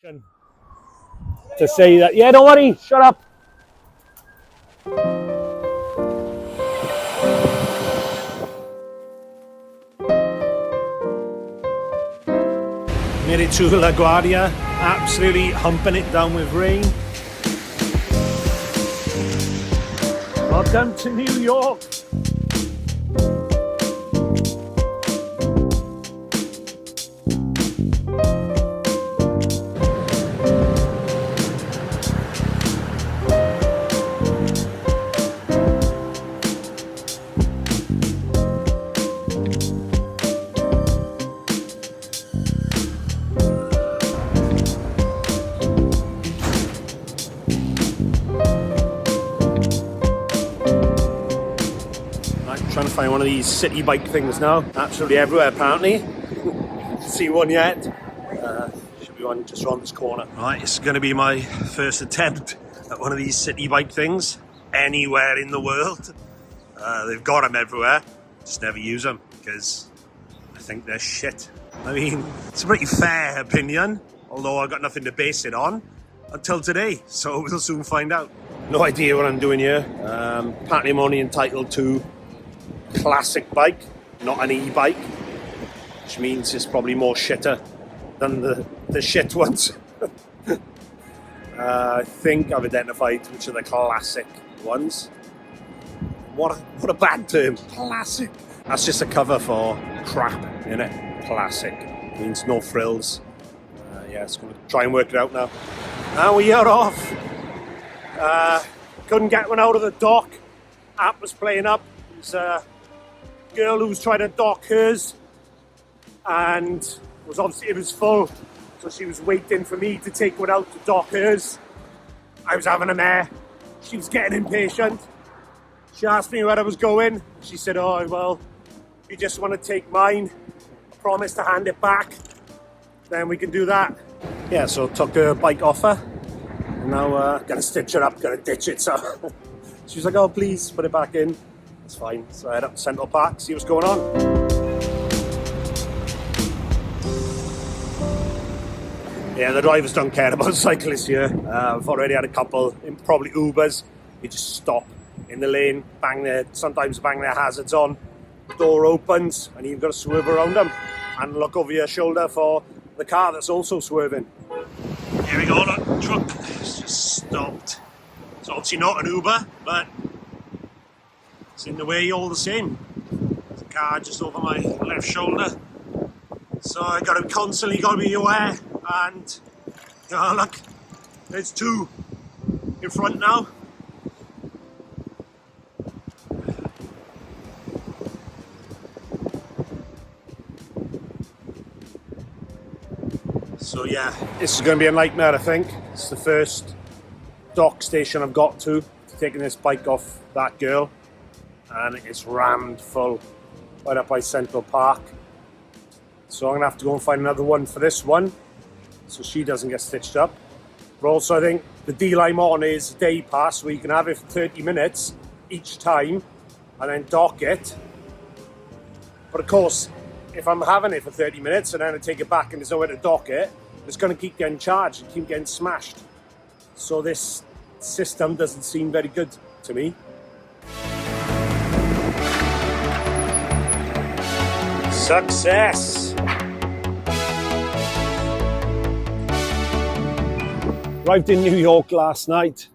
To say that, yeah, don't worry, shut up. Made it to LaGuardia, absolutely humping it down with rain. Welcome to New York. Trying to find one of these Citi Bike things now. Absolutely everywhere apparently. See one yet? Should be one just around this corner. Right, it's going to be my first attempt at one of these Citi Bike things anywhere in the world. They've got them everywhere. Just never use them because I think they're shit. I mean, it's a pretty fair opinion, although I've got nothing to base it on until today, so we'll soon find out. No idea what I'm doing here. Apparently I'm only entitled to classic bike, not an e-bike, which means it's probably more shitter than the shit ones. I think I've identified which are the classic ones. What a bad term, classic. That's just a cover for crap, innit? Classic means no frills. Yeah, it's going to try and work it out now. Now we are off. Couldn't get one out of the dock. App was playing up. It was a girl who was trying to dock hers, and it was full, so she was waiting for me to take one out to dock hers. I was having a mare. She was getting impatient. She asked me where I was going. She said, oh well, if you just want to take mine, I promise to hand it back, then we can do that. Yeah, so took her bike off her, and now gonna stitch her up, gonna ditch it. So she was like, oh please put it back in. It's fine. So I head up to Central Park, see what's going on. Yeah, the drivers don't care about cyclists here. I've already had a couple, probably Ubers. You just stop in the lane, sometimes bang their hazards on, door opens, and you've got to swerve around them and look over your shoulder for the car that's also swerving. Here we go, look, truck has just stopped. It's obviously not an Uber, but it's in the way all the same. There's a car just over my left shoulder. So I constantly got to be aware, and look, there's two in front now. So yeah, this is going to be a nightmare, I think. It's the first dock station I've got to taking this bike off that girl, and it's rammed full right up by Central Park. So I'm going to have to go and find another one for this one, so she doesn't get stitched up. But also I think the deal I'm on is day pass, where you can have it for 30 minutes each time, and then dock it. But of course, if I'm having it for 30 minutes and then I take it back and there's nowhere to dock it, it's going to keep getting charged and keep getting smashed. So this system doesn't seem very good to me. Success! Arrived in New York last night,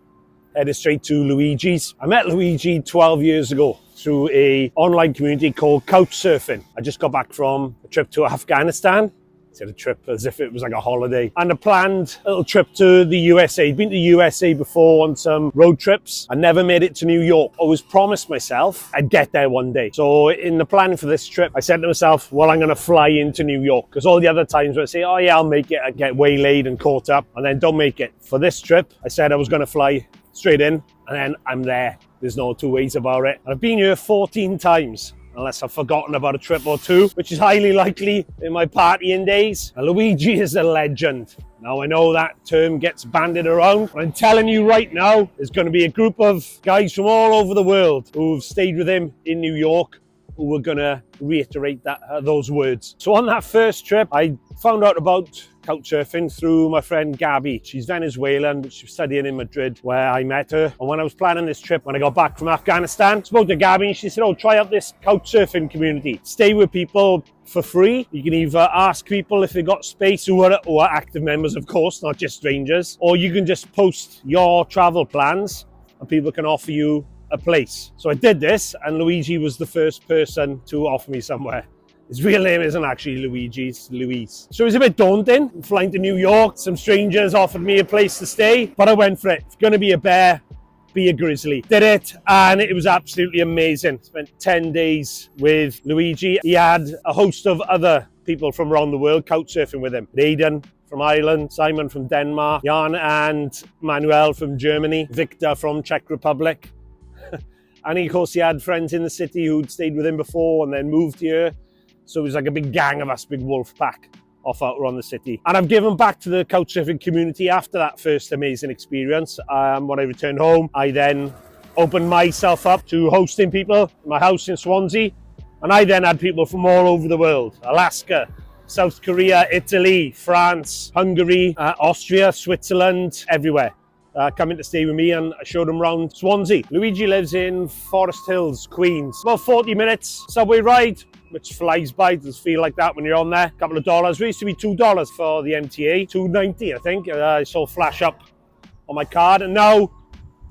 headed straight to Luigi's. I met Luigi 12 years ago through an online community called Couchsurfing. I just got back from a trip to Afghanistan. I said a trip as if it was like a holiday. And a planned little trip to the USA. I'd been to the USA before on some road trips. I never made it to New York. I always promised myself I'd get there one day. So in the planning for this trip, I said to myself, well, I'm going to fly into New York. Because all the other times where I say, oh yeah, I'll make it, I get waylaid and caught up, and then don't make it. For this trip, I said I was going to fly straight in, and then I'm there. There's no two ways about it. I've been here 14 times. Unless I've forgotten about a trip or two, which is highly likely in my partying days. And Luigi is a legend. Now I know that term gets bandied around, but I'm telling you right now, there's going to be a group of guys from all over the world who've stayed with him in New York who are going to reiterate those words. So on that first trip, I found out about couch surfing through my friend Gabby. She's Venezuelan, but she was studying in Madrid where I met her. And when I was planning this trip, when I got back from Afghanistan, I spoke to Gabby and she said, oh, try out this couch surfing community. Stay with people for free. You can either ask people if they've got space who are active members, of course, not just strangers, or you can just post your travel plans and people can offer you a place. So I did this and Luigi was the first person to offer me somewhere. His real name isn't actually Luigi, it's Luis. So it was a bit daunting, flying to New York. Some strangers offered me a place to stay, but I went for it. It's gonna be a bear, be a grizzly. Did it, and it was absolutely amazing. Spent 10 days with Luigi. He had a host of other people from around the world couch surfing with him. Aidan from Ireland, Simon from Denmark, Jan and Manuel from Germany, Victor from Czech Republic. And of course he had friends in the city who'd stayed with him before and then moved here. So it was like a big gang of us, big wolf pack off out around the city. And I've given back to the couchsurfing community after that first amazing experience. When I returned home, I then opened myself up to hosting people in my house in Swansea. And I then had people from all over the world, Alaska, South Korea, Italy, France, Hungary, Austria, Switzerland, everywhere. Coming to stay with me, and I showed them around Swansea. Luigi lives in Forest Hills, Queens. About 40 minutes subway ride, which flies by. It does feel like that when you're on there. A couple of dollars. It used to be $2 for the MTA, $2.90 I think. I saw flash up on my card, and now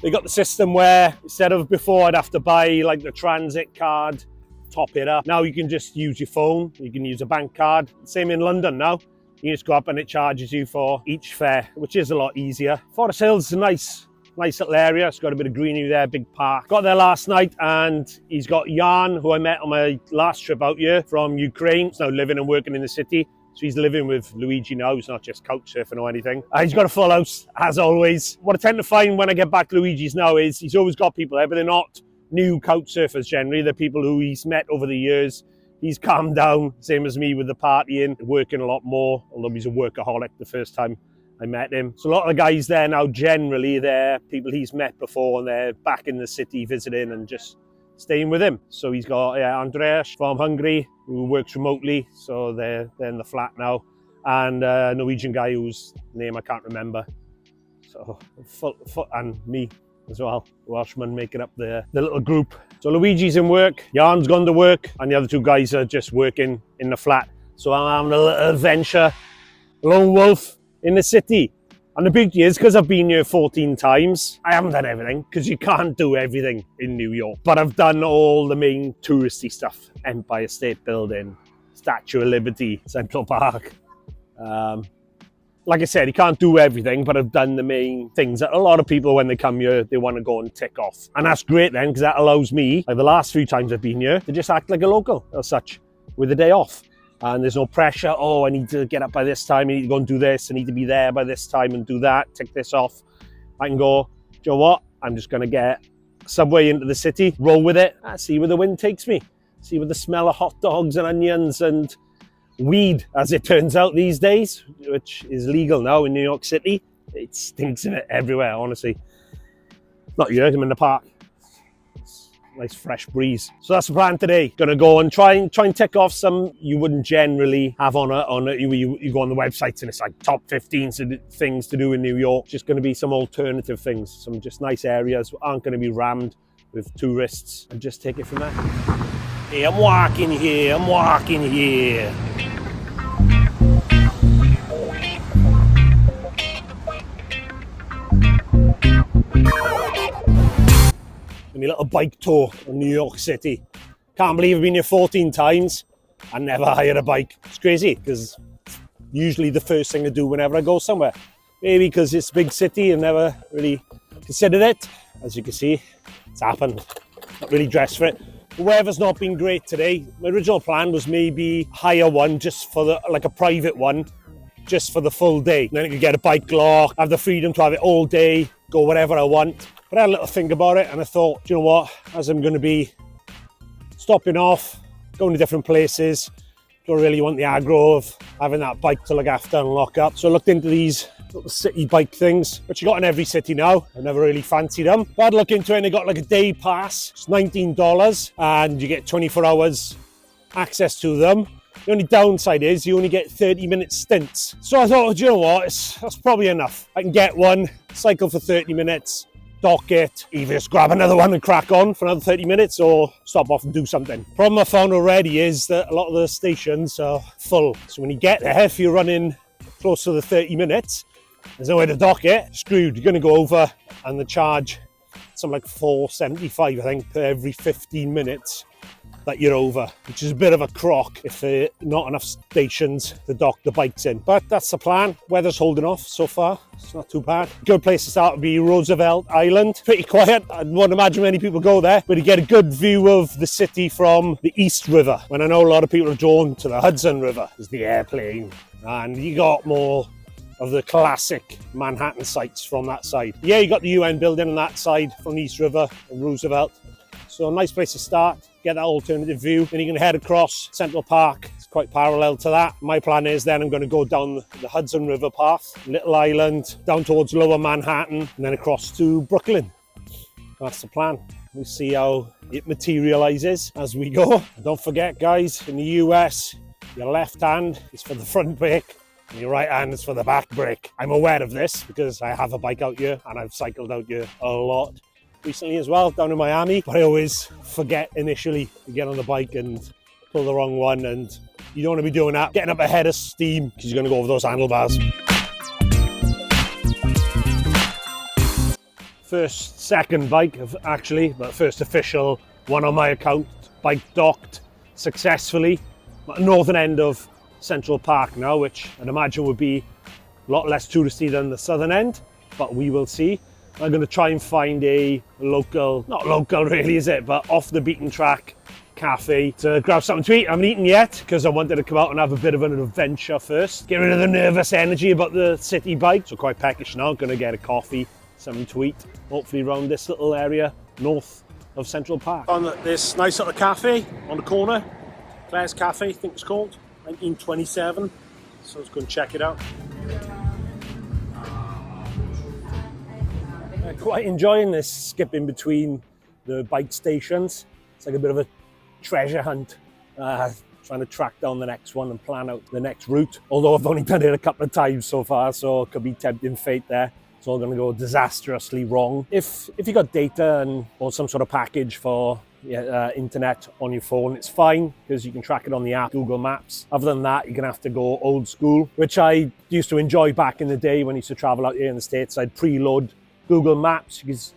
they got the system where instead of before I'd have to buy like the transit card, top it up. Now you can just use your phone. You can use a bank card. Same in London now. You just go up and it charges you for each fare, which is a lot easier. Forest Hills is a nice little area. It's got a bit of greenery there, big park. Got there last night and he's got Jan, who I met on my last trip out here from Ukraine. He's now living and working in the city. So he's living with Luigi now. He's not just couch surfing or anything. He's got a full house, as always. What I tend to find when I get back to Luigi's now is he's always got people there, but they're not new couch surfers generally. They're people who he's met over the years. He's calmed down, same as me with the partying, working a lot more, although he's a workaholic the first time I met him. So a lot of the guys there now, generally, they're people he's met before and they're back in the city visiting and just staying with him. So he's got Andreas from Hungary, who works remotely, so they're in the flat now, and a Norwegian guy whose name I can't remember. So, and me as well, Welshman making up the little group. So Luigi's in work, Jan's gone to work, and the other two guys are just working in the flat. So I'm having a little adventure, lone wolf in the city. And the beauty is, because I've been here 14 times, I haven't done everything, because you can't do everything in New York. But I've done all the main touristy stuff. Empire State Building, Statue of Liberty, Central Park. Like I said, you can't do everything, but I've done the main things that a lot of people, when they come here, they want to go and tick off. And that's great then, because that allows me, like the last few times I've been here, to just act like a local as such, with a day off. And there's no pressure, oh, I need to get up by this time, I need to go and do this, I need to be there by this time and do that, tick this off. I can go, do you know what? I'm just going to get a subway into the city, roll with it, see where the wind takes me. See where the smell of hot dogs and onions and weed, as it turns out these days, which is legal now in New York City. It stinks of it everywhere, honestly. Not here, I'm in the park. It's a nice fresh breeze. So that's the plan today. Gonna go and try and tick off some you wouldn't generally have on you go on the websites and it's like top 15 things to do in New York. Just gonna be some alternative things, some just nice areas aren't gonna be rammed with tourists, and just take it from there. Hey, I'm walking here. My little bike tour in New York City. Can't believe I've been here 14 times and never hired a bike. It's crazy, because usually the first thing I do whenever I go somewhere. Maybe because it's a big city and never really considered it. As you can see, it's happened. Not really dressed for it. The weather's not been great today. My original plan was maybe hire one just for like a private one, just for the full day. And then I could get a bike lock, have the freedom to have it all day, go wherever I want. But I had a little think about it and I thought, do you know what, as I'm going to be stopping off, going to different places, don't really want the aggro of having that bike to look after and lock up. So I looked into these little Citi Bike things, which you got in every city now. I never really fancied them. But I had a look into it and they got like a day pass. It's $19 and you get 24 hours access to them. The only downside is you only get 30-minute stints. So I thought, do you know what, that's probably enough. I can get one, cycle for 30 minutes, dock it, either just grab another one and crack on for another 30 minutes or stop off and do something. Problem I found already is that a lot of the stations are full. So when you get there, if you're running close to the 30 minutes, there's no way to dock it, screwed. You're going to go over, and the charge, something like $4.75, I think, per every 15 minutes that you're over, which is a bit of a crock if there are not enough stations to dock the bikes in. But that's the plan. Weather's holding off so far. It's not too bad. Good place to start would be Roosevelt Island. Pretty quiet. I wouldn't imagine many people go there, but you get a good view of the city from the East River. When I know a lot of people are drawn to the Hudson River, there's the airplane, and you got more of the classic Manhattan sites from that side. Yeah, you got the UN building on that side from the East River and Roosevelt. So a nice place to start, get that alternative view. Then you can head across Central Park. It's quite parallel to that. My plan is then I'm going to go down the Hudson River path, Little Island, down towards Lower Manhattan, and then across to Brooklyn. That's the plan. We'll see how it materializes as we go. Don't forget, guys, in the US, your left hand is for the front brake, and your right hand is for the back brake. I'm aware of this because I have a bike out here and I've cycled out here a lot recently as well, down in Miami, but I always forget initially to get on the bike and pull the wrong one, and you don't want to be doing that, getting up ahead of steam, because you're going to go over those handlebars. Second bike actually, but first official one on my account, bike docked successfully at the northern end of Central Park now, which I'd imagine would be a lot less touristy than the southern end, but we will see. I'm going to try and find a local, not local really is it, but off the beaten track cafe to grab something to eat. I haven't eaten yet because I wanted to come out and have a bit of an adventure first. Get rid of the nervous energy about the Citi Bike. So quite peckish now, going to get a coffee, something to eat, hopefully around this little area north of Central Park. On this nice little cafe on the corner, Claire's Cafe I think it's called, 1927. So let's go and check it out. Quite enjoying this skipping between the bike stations. It's like a bit of a treasure hunt, trying to track down the next one and plan out the next route. Although I've only done it a couple of times so far, so it could be tempting fate there. It's all going to go disastrously wrong. If you got data or some sort of package for internet on your phone, it's fine because you can track it on the app, Google Maps. Other than that, you're going to have to go old school, which I used to enjoy back in the day when I used to travel out here in the States. I'd preload Google Maps because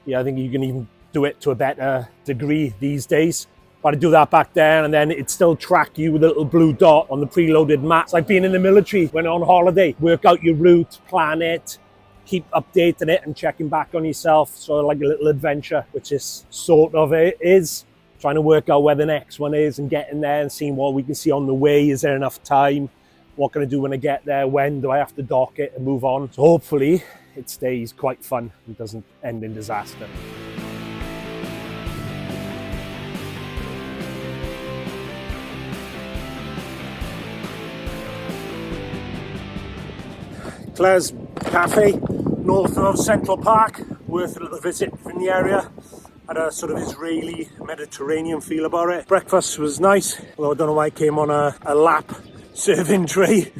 I think you can even do it to a better degree these days. But I do that back then, and then it'd still track you with a little blue dot on the preloaded map. It's like being in the military when on holiday. Work out your route, plan it, keep updating it and checking back on yourself. So like a little adventure, which is sort of it is. Trying to work out where the next one is and getting there and seeing what we can see on the way. Is there enough time? What can I do when I get there? When do I have to dock it and move on? So hopefully it stays quite fun and doesn't end in disaster. Claire's Cafe, north of Central Park, worth a little visit in the area. Had a sort of Israeli Mediterranean feel about it. Breakfast was nice, although I don't know why it came on a lap serving tray.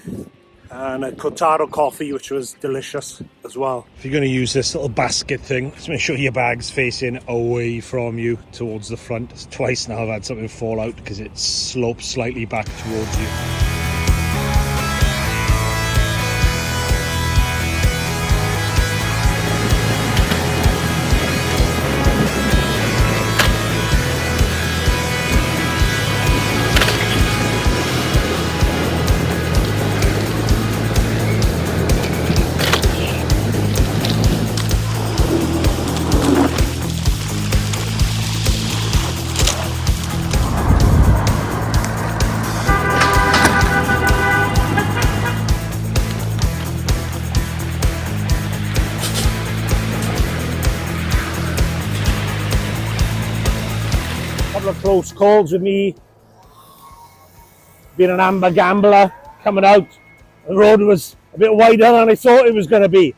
And a Cortado coffee, which was delicious as well. If you're going to use this little basket thing, just make sure your bag's facing away from you towards the front. It's twice now I've had something fall out because it slopes slightly back towards you. Couple of close calls with me being an amber gambler coming out. The road was a bit wider than I thought it was going to be.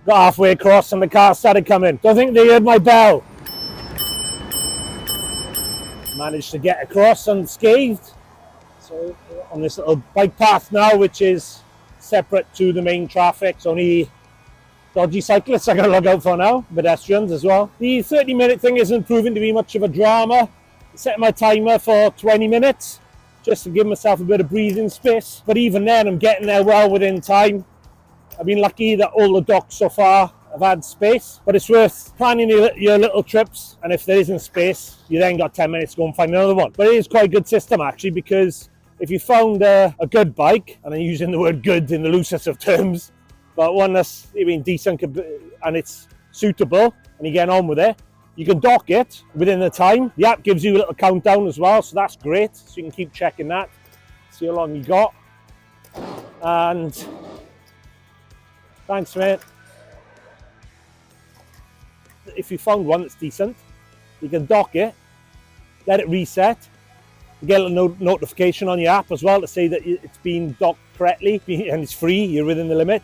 Got halfway across and the car started coming. Don't think they heard my bell. Managed to get across unscathed. So So on this little bike path now, which is separate to the main traffic. It's only dodgy cyclists I gotta look out for now, pedestrians as well. The 30-minute thing isn't proving to be much of a drama. I set my timer for 20 minutes just to give myself a bit of breathing space. But even then, I'm getting there well within time. I've been lucky that all the docks so far have had space, but it's worth planning your little trips. And if there isn't space, you then got 10 minutes to go and find another one. But it is quite a good system actually, because if you found a good bike, and I'm using the word good in the loosest of terms, but one that's decent and it's suitable and you get on with it, you can dock it within the time. The app gives you a little countdown as well, so that's great. So you can keep checking that, see how long you got. And thanks, mate. If you found one that's decent, you can dock it, let it reset. You get a little notification on your app as well to say that it's been docked correctly and it's free, you're within the limit.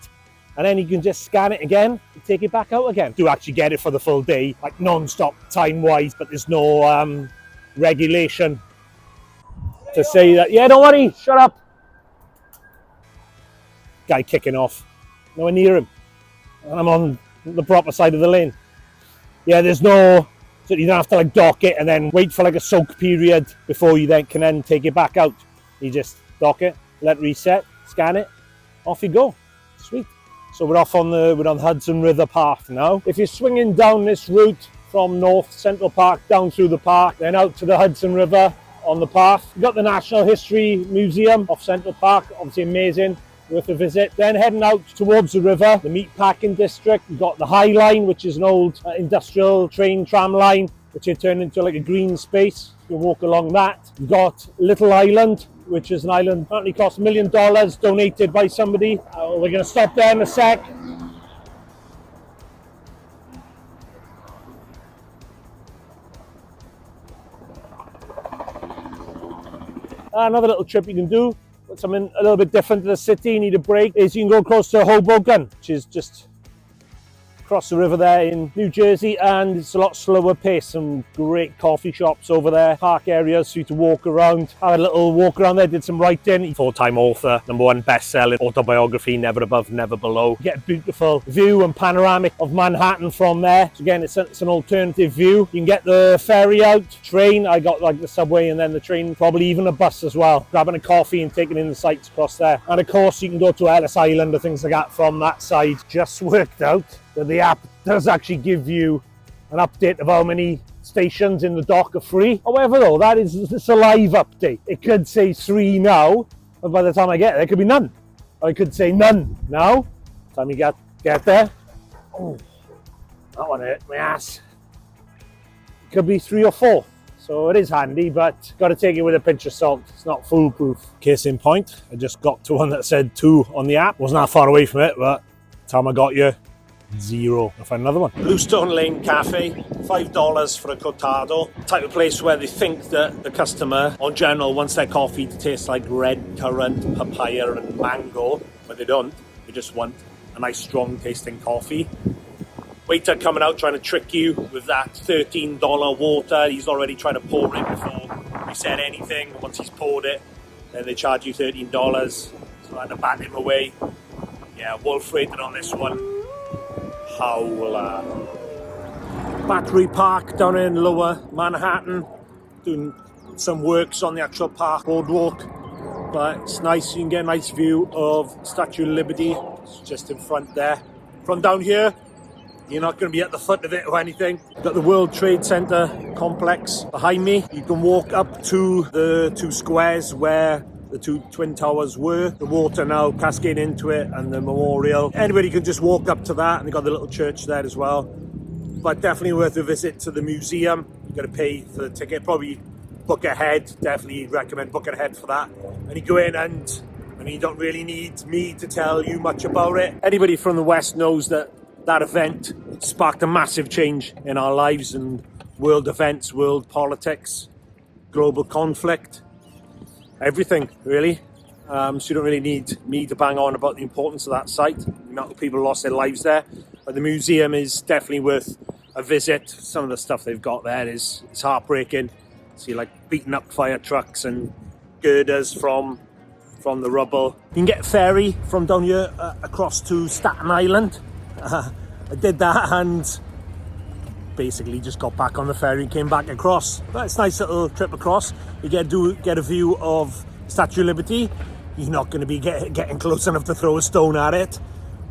And then you can just scan it again and take it back out again. Do actually get it for the full day, like non-stop time-wise, but there's no regulation to say that, yeah, don't worry, shut up. Guy kicking off, nowhere near him. And I'm on the proper side of the lane. Yeah, there's no, so you don't have to like dock it and then wait for like a soak period before you then can take it back out. You just dock it, let it reset, scan it, off you go. Sweet. So we're on Hudson River path now. If you're swinging down this route from North Central Park down through the park, then out to the Hudson River on the path, you've got the National History Museum off Central Park, obviously amazing, worth a visit. Then heading out towards the river, the meatpacking district, you've got the High Line, which is an old industrial tram line, which had turned into like a green space. You can walk along that. You've got Little Island, which is an island apparently cost $1 million, donated by somebody. We're going to stop there in a sec. Another little trip you can do, something a little bit different to the city, you need a break, is you can go close to Hoboken, which is just across the river there in New Jersey, and it's a lot slower pace. Some great coffee shops over there, park areas for you to walk around. I had a little walk around there, did some writing. 4-time author, #1 best-selling autobiography, Never Above, Never Below. You get a beautiful view and panoramic of Manhattan from there. So again, it's an alternative view. You can get the ferry out, train. I got like the subway and then the train, probably even a bus as well. Grabbing a coffee and taking in the sights across there. And of course, you can go to Ellis Island or things like that from that side. Just worked out that the app does actually give you an update of how many stations in the dock are free. However, though, it's a live update. It could say 3 now, but by the time I get there, it could be none. Or it could say none now. By the time you get there, oh, that one hurt my ass. It could be 3 or 4. So it is handy, but got to take it with a pinch of salt. It's not foolproof. Case in point, I just got to one that said 2 on the app. Wasn't that far away from it, but by the time I got here, 0. I'll find another one. Bluestone Lane Cafe, $5 for a cortado. Type of place where they think that the customer, on general, wants their coffee to taste like red currant, papaya and mango, but they don't. They just want a nice strong tasting coffee. Waiter coming out trying to trick you with that $13 water. He's already trying to pour it before we said anything. Once he's poured it, then they charge you $13. So I had to bat him away. Yeah, wolf rated on this one. Howler. Battery Park down in Lower Manhattan, doing some works on the actual park boardwalk, but it's nice. You can get a nice view of Statue of Liberty. It's just in front there. From down here, you're not going to be at the foot of it or anything. Got the World Trade Center complex behind me. You can walk up to the 2 squares where the 2 twin towers were. The water now cascading into it and the memorial. Anybody can just walk up to that, and they've got the little church there as well. But definitely worth a visit to the museum. You've got to pay for the ticket, probably book ahead. Definitely recommend booking ahead for that. And you go in and, I mean, you don't really need me to tell you much about it. Anybody from the West knows that that event sparked a massive change in our lives and world events, world politics, global conflict. Everything, really. So you don't really need me to bang on about the importance of that site. The amount of people lost their lives there. But the museum is definitely worth a visit. Some of the stuff they've got there is heartbreaking. See like beaten up fire trucks and girders from the rubble. You can get a ferry from down here across to Staten Island. I did that and basically just got back on the ferry and came back across. But it's a nice little trip across. You get a view of Statue of Liberty. You're not going to be getting close enough to throw a stone at it,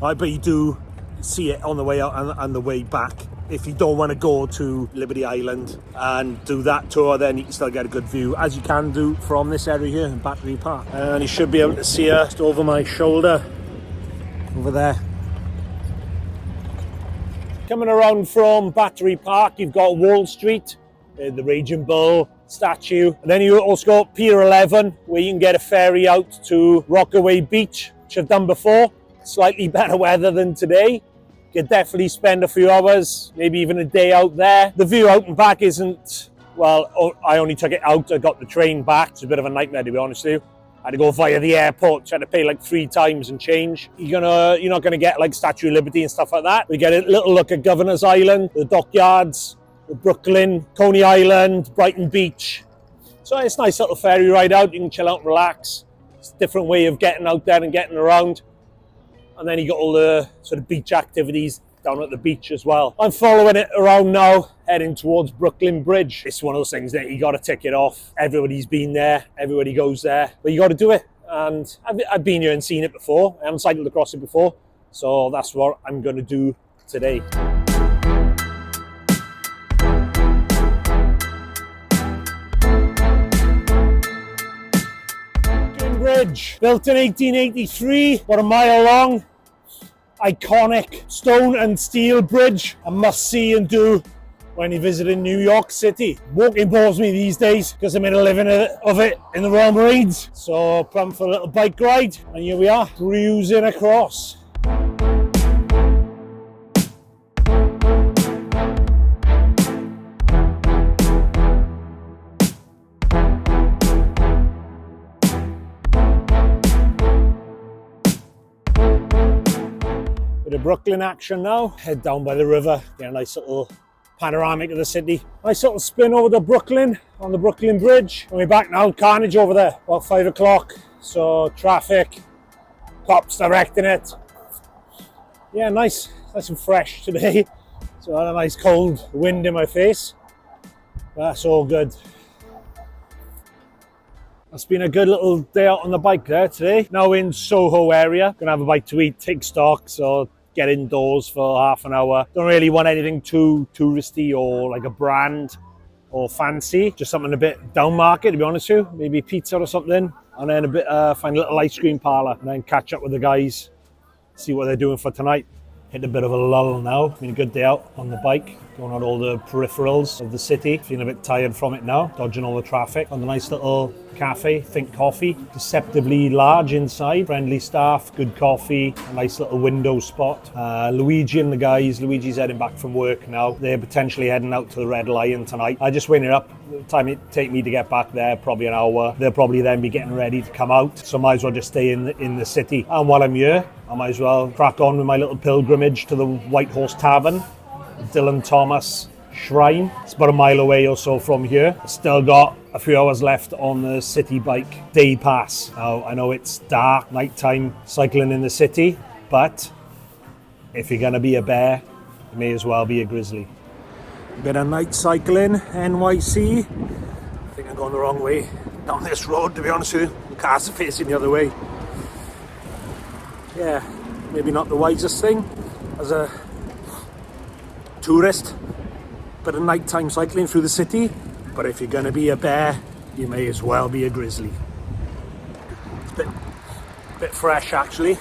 right? But you do see it on the way out and the way back. If you don't want to go to Liberty Island and do that tour, then you can still get a good view, as you can do from this area here in Battery Park. And you should be able to see her just over my shoulder, over there. Coming around from Battery Park, you've got Wall Street, the Raging Bull statue. And then you also got Pier 11, where you can get a ferry out to Rockaway Beach, which I've done before. Slightly better weather than today. You could definitely spend a few hours, maybe even a day out there. The view out and back isn't, well, I only took it out, I got the train back. It's a bit of a nightmare, to be honest with you. I had to go via the airport, so I had to pay like 3 times and change. You're not gonna get like Statue of Liberty and stuff like that. We get a little look at Governor's Island, the dockyards, the Brooklyn, Coney Island, Brighton Beach. So it's a nice little ferry ride out. You can chill out and relax. It's a different way of getting out there and getting around. And then you got all the sort of beach activities down at the beach as well. I'm following it around now, heading towards Brooklyn Bridge. It's one of those things that you got to tick it off. Everybody's been there, everybody goes there, but you got to do it. And I've been here and seen it before. I haven't cycled across it before, so that's what I'm going to do today. Bridge, built in 1883, about a mile long, iconic stone and steel bridge, a must see and do when you're visiting New York City. Walking bores me these days because I made a living of it in the Royal Marines. So planned for a little bike ride, and here we are, cruising across. Bit of Brooklyn action now. Head down by the river, get a nice little panoramic of the city. Nice little spin over to Brooklyn on the Brooklyn Bridge. And we're back now, carnage over there, about 5 o'clock. So traffic, cops directing it. Yeah, nice and fresh today. So I had a nice cold wind in my face. That's all good. It's been a good little day out on the bike there today. Now in SOHO area, gonna have a bite to eat, take stock, so get indoors for half an hour. Don't really want anything too touristy or like a brand or fancy. Just something a bit down market, to be honest with you. Maybe pizza or something. And then find a little ice cream parlour and then catch up with the guys, see what they're doing for tonight. Hit a bit of a lull now. Been a good day out on the bike, going on all the peripherals of the city. Feeling a bit tired from it now, dodging all the traffic. On the nice little cafe, Think Coffee. Deceptively large inside, friendly staff, good coffee, a nice little window spot. Luigi and the guys, Luigi's heading back from work now. They're potentially heading out to the Red Lion tonight. I just waited up. The time it take me to get back there, probably an hour. They'll probably then be getting ready to come out. So might as well just stay in the city. And while I'm here, I might as well crack on with my little pilgrimage to the White Horse Tavern, Dylan Thomas Shrine. It's about a mile away or so from here. Still got a few hours left on the Citi Bike day pass. Now, I know it's dark, nighttime cycling in the city, but if you're going to be a bear, you may as well be a grizzly. Bit of night cycling, NYC. I think I'm going the wrong way down this road, to be honest with you. The cars are facing the other way. Yeah, maybe not the wisest thing as a tourist, bit of nighttime cycling through the city. But if you're going to be a bear, you may as well be a grizzly. It's a bit fresh, actually.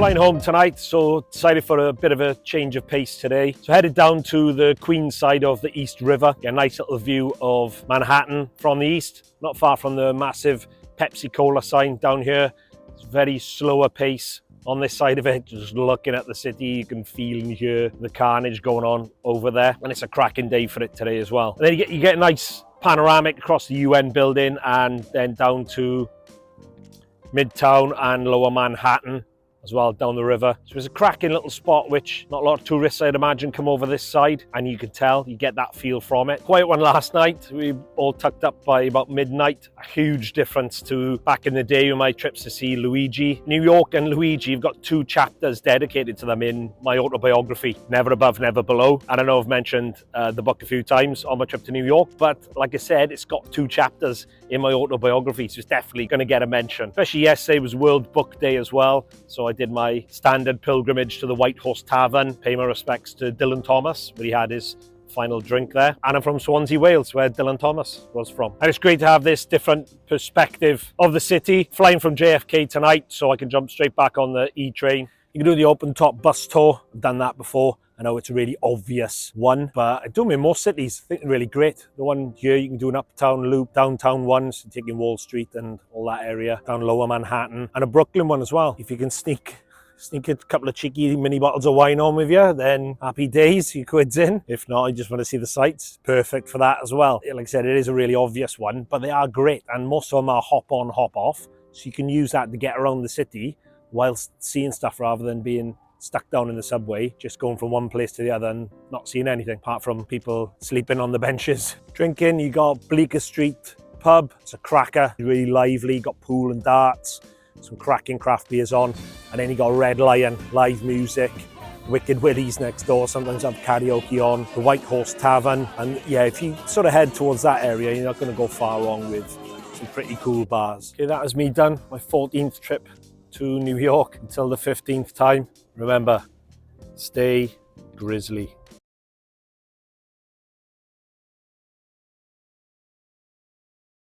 flying home tonight, so decided for a bit of a change of pace today. So headed down to the Queen side of the East River. Get a nice little view of Manhattan from the east, not far from the massive Pepsi Cola sign down here. It's very slower pace on this side of it, just looking at the city. You can feel and hear the carnage going on over there, and it's a cracking day for it today as well. And then you get a nice panoramic across the UN building and then down to Midtown and Lower Manhattan as well, down the river. So it's a cracking little spot, which not a lot of tourists, I'd imagine, come over this side, and you can tell, you get that feel from it. Quiet one last night. We all tucked up by about midnight. A huge difference to back in the day with my trips to see Luigi. New York and Luigi, you've got 2 chapters dedicated to them in my autobiography, Never Above, Never Below. And I know I've mentioned the book a few times on my trip to New York, but like I said, it's got 2 chapters in my autobiography, so it's definitely going to get a mention. Especially yesterday was World Book Day as well, so I did my standard pilgrimage to the White Horse Tavern, pay my respects to Dylan Thomas, where he had his final drink there. And I'm from Swansea, Wales, where Dylan Thomas was from. And it's great to have this different perspective of the city. Flying from JFK tonight, so I can jump straight back on the E-train. You can do the open top bus tour. I've done that before. I know it's a really obvious one, but I do them in most cities. I think they're really great. The one here, you can do an uptown loop, downtown one, so taking Wall Street and all that area, down Lower Manhattan, and a Brooklyn one as well. If you can sneak a couple of cheeky mini bottles of wine on with you, then happy days, few quids in. If not, you just want to see the sights, perfect for that as well. Like I said, it is a really obvious one, but they are great, and most of them are hop on, hop off, so you can use that to get around the city whilst seeing stuff rather than being stuck down in the subway, just going from one place to the other and not seeing anything apart from people sleeping on the benches. Drinking, you got Bleecker Street pub. It's a cracker, really lively, got pool and darts, some cracking craft beers on, and then you got Red Lion, live music, Wicked Willies next door, sometimes have karaoke on, the White Horse Tavern, and yeah, if you sort of head towards that area, you're not going to go far wrong with some pretty cool bars. Okay, that was me done, my 14th trip to New York until the 15th time. Remember, stay grizzly.